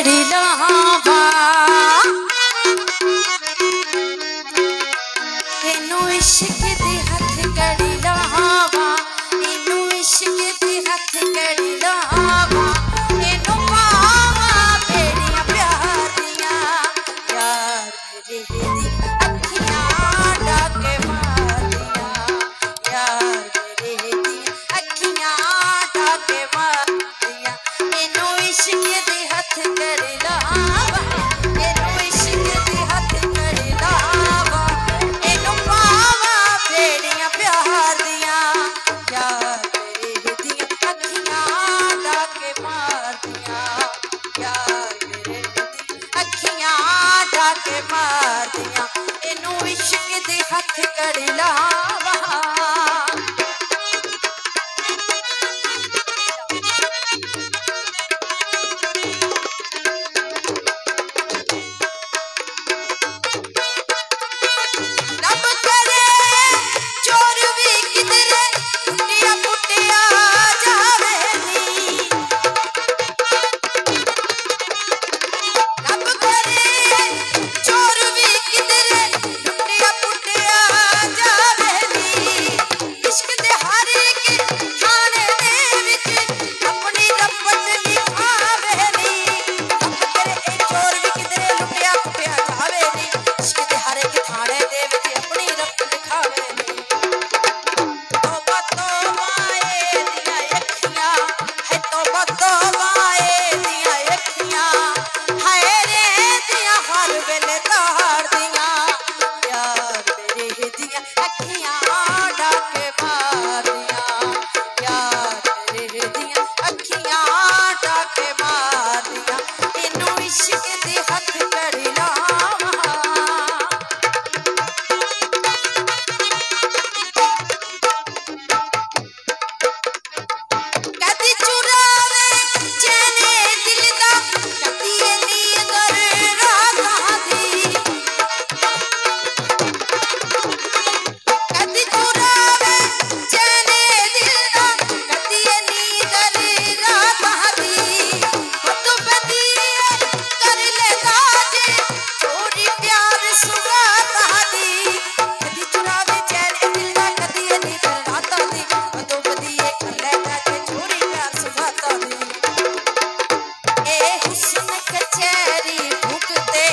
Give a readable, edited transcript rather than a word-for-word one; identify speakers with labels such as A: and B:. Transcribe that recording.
A: कड़ी लावा इनू इश्क दे हथ कड़ी लावा इनू इश्क दे हथ कड़ी लावा इनू पावा बेड़ियां प्यार दियां यार मेरे दी अखियां डाके मार दियां यार मेरे दी अखियां डाके मार दियां इनू इश्क दे हथ कड़ी लावा इनू इश्क दे हथ कड़ी लावा इनू पावा बेड़ियां प्यार दियां यार मेरे दी अखियां डाके मार दियां यार मेरे दी अखियां डाके मार दियां इनू इश्क दे हथ कड़ी लावा रब करे चोर भी किधरे टुटिया पुटिया जावे नी रब करे चोर भी किधरे टुटिया पुटिया जावे नी इश्क दे हर एक खाने दे विच अपनी रब्बत लिखावे नी रब करे चोर भी किधरे टुटिया पुटिया जावे नी इश्क दे हर एक खाने दे विच अपनी रब्बत लिखावे नी तौबा तौबा ए दियां अखियां है तौबा तौबा ए दियां अखियां हाय रे दियां हर वेले तार दियां यार मेरे दियां अखियां डाके मार दियां यार मेरे दियां अखियां डाके मार दियां इनू इश्क दे हथ कड़ी लावा कदी चुरावे चैने दिल दा कदी नींदर रातां दी कदी चुरावे चैने दिल दा कदी नींदर रातां दी तो बदिए कर लेदा जे चोरी प्यार सुगातां दी कदी चुरावे चैने दिल दा कदी नींदर रातां दी तो बदिए कर लेदा जे चोरी प्यार सुगातां दी ए हुस्न कचहरी भुगते